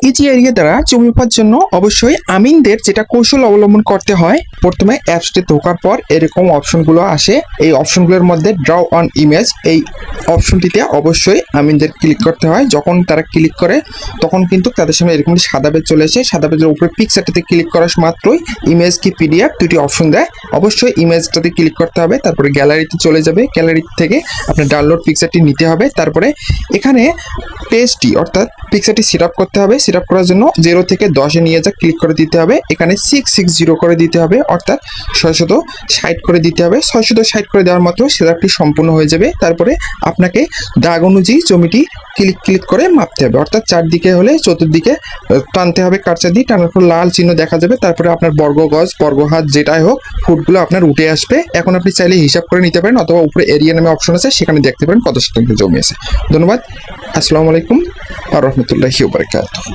Easy area দ্বারা জমি পাওয়ার জন্য অবশ্যই আমিনদের যেটা কৌশল অবলম্বন করতে হয়, প্রথমে অ্যাপসটি ঢোকার পর এরকম অপশনগুলো আসে। এই অপশনগুলোর মধ্যে ড্র অন ইমেজ, এই অপশনটিতে অবশ্যই আমিনদের ক্লিক করতে হয়। যখন তারা ক্লিক করে তখন কিন্তু তাদের সামনে এরকম সাদা পেজ চলে আসে। সাদা পেজের উপরে পিকচারটিতে ক্লিক করার মাত্রই ইমেজ কি পিডিএফ দুটি অপশন দেয়। অবশ্যই ইমেজটাতে ক্লিক করতে হবে, তারপরে গ্যালারিতে চলে যাবে। গ্যালারি থেকে আপনার ডাউনলোড পিকচারটি নিতে হবে। তারপরে এখানে পেজটি অর্থাৎ পিকচারটি সেট আপ করতে হবে। সেট আপ করার জন্য 0 থেকে 10-এ নিয়ে যা ক্লিক করে দিতে হবে। এখানে 660 করে দিতে হবে, অর্থাৎ 660 করে দিতে হবে। 660 করে দেওয়ার মাত্র সেট আপটি সম্পূর্ণ হয়ে যাবে। তারপরে আপনাকে দাগ অনুযায়ী জমিটি ক্লিক করে মাপতে হবে, অর্থাৎ চারদিকে হলে চতুর্দিকে টানতে হবে। কার্সার দিয়ে টানার পর লাল চিহ্ন দেখা যাবে। তারপরে আপনার বর্গ গজ বর্গ হাত যেটাই হোক ফুটগুলো আপনার উঠে আসবে। এখন আপনি চাইলে হিসাব করে নিতে পারেন, অথবা উপরে এরিয়া নামে অপশন আছে, সেখানে দেখতে পারেন কত শতাংশ জমি আছে। ধন্যবাদ। আসসালামু আলাইকুম ওয়া রাহমাতুল্লাহি ওয়া বারাকাতুহু।